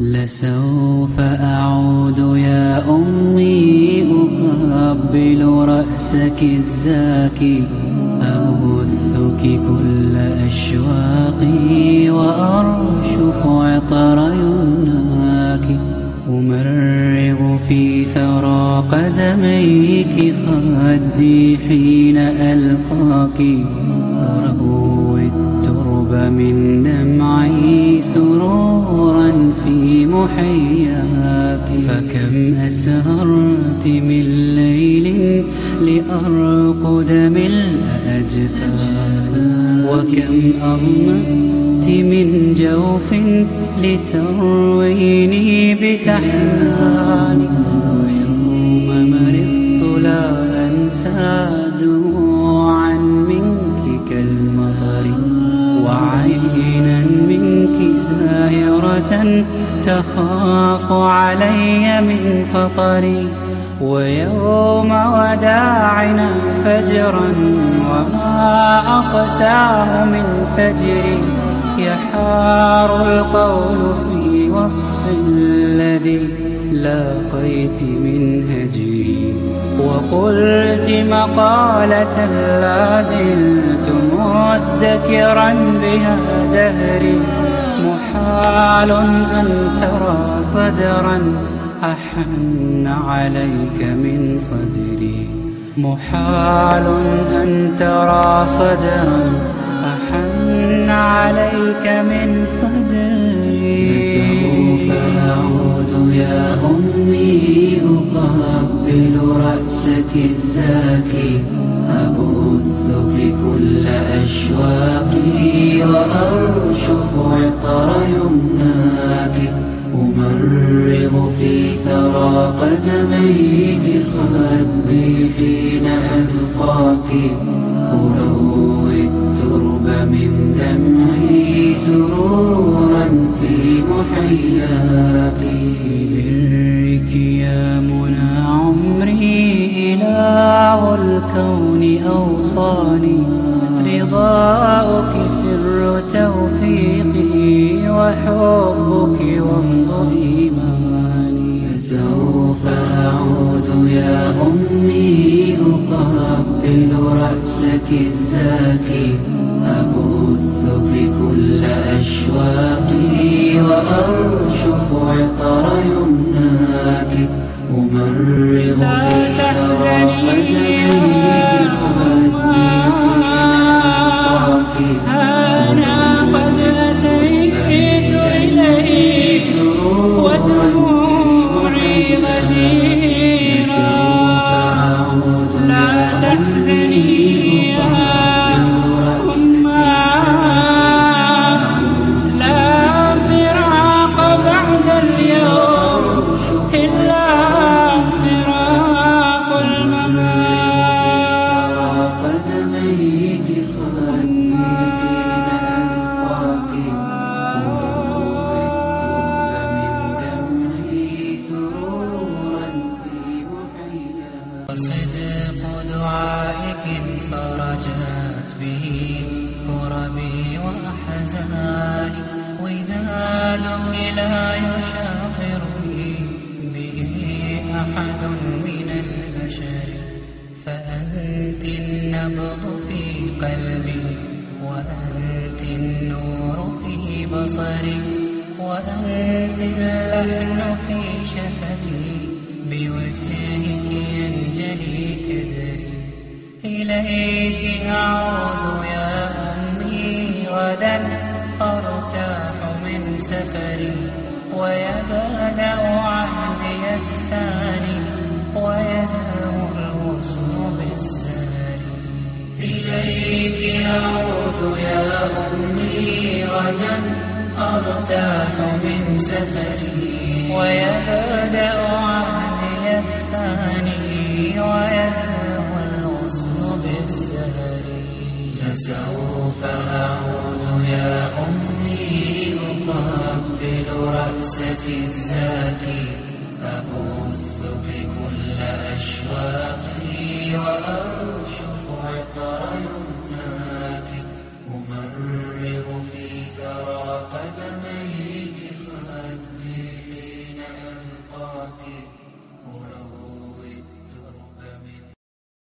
لسوف أعود يا أمي أقبل رأسك الزاكي، أبثك كل أشواقي وأرشف عطر يمناك، أمرغ في ثرى قدميك خدي حين ألقاك، أروي الترب من دمعي سرورا في محياك. فكم أسهرت من ليل لأرقد ملء أجفاك، وكم أغمأت من جوف لترويني بتحناني، ويوم مرضت لا أنسى دموعا منك كالمطر، وعينا منك ساهرة تخاف علي من خطري، ويوم وداعنا فجرا وما أقساه من فجري، يحار القول في وصف الذي لاقيت من هجري، وقلت مقالة لا زلت مدكرا بها دهري، محال أن ترى صدرا أحن عليك من صدري، محال أن ترى صدرا أحن عليك من صدري. سوف أعود يا أمي أقبل رأسك الزاكي، أبثك كل أشواقي وأرشف عطر يمناك، أمرغ في ثرى قدميك خدي حين ألقاك، أروي الترب من دمعي سرورا في محياك. برك يا منى عمري إله الكون أوصاني، رضاؤك سر توفيقي وحبك وامض إيماني. سوف أعود يا أمي أقبل رأسك الزاكي، أبثك كل أشواقي وأرشف عطر يمناك، أمرغ في ثرى قدميك خدي حين ألقاك، أنا قد أتيت إليه ودموعي غزيرة. سوف أعود لا تحزني يا أمّا، لا فراق بعد اليوم إلا فراق الممات. قدميك خدي حين ألقاك، أروي الترب من دمعي سرورا في محياك. وصدق دعائك فرجت به كربي وأحزاني، ودادك لا يشاطرني به أحد من البشر، فأنت النبض في قلبي، وأنت النور في بصري، وأنت اللحن في شفتي، بوجهك ينجلي كدري. إليك أعود يا أمي غدا أرتاح من سفري، ويبدأ عهدي الثاني، ويزهو الغصن بالزهر. إليك أعود يا أمي غدا أرتاح من سفري، ويبدأ عهدي الثاني، ويزهو الغصن بالزهر. لسوف أعود يا أمي أقبل رأسك الزاكي، أبثك كل أشواقي وأرشف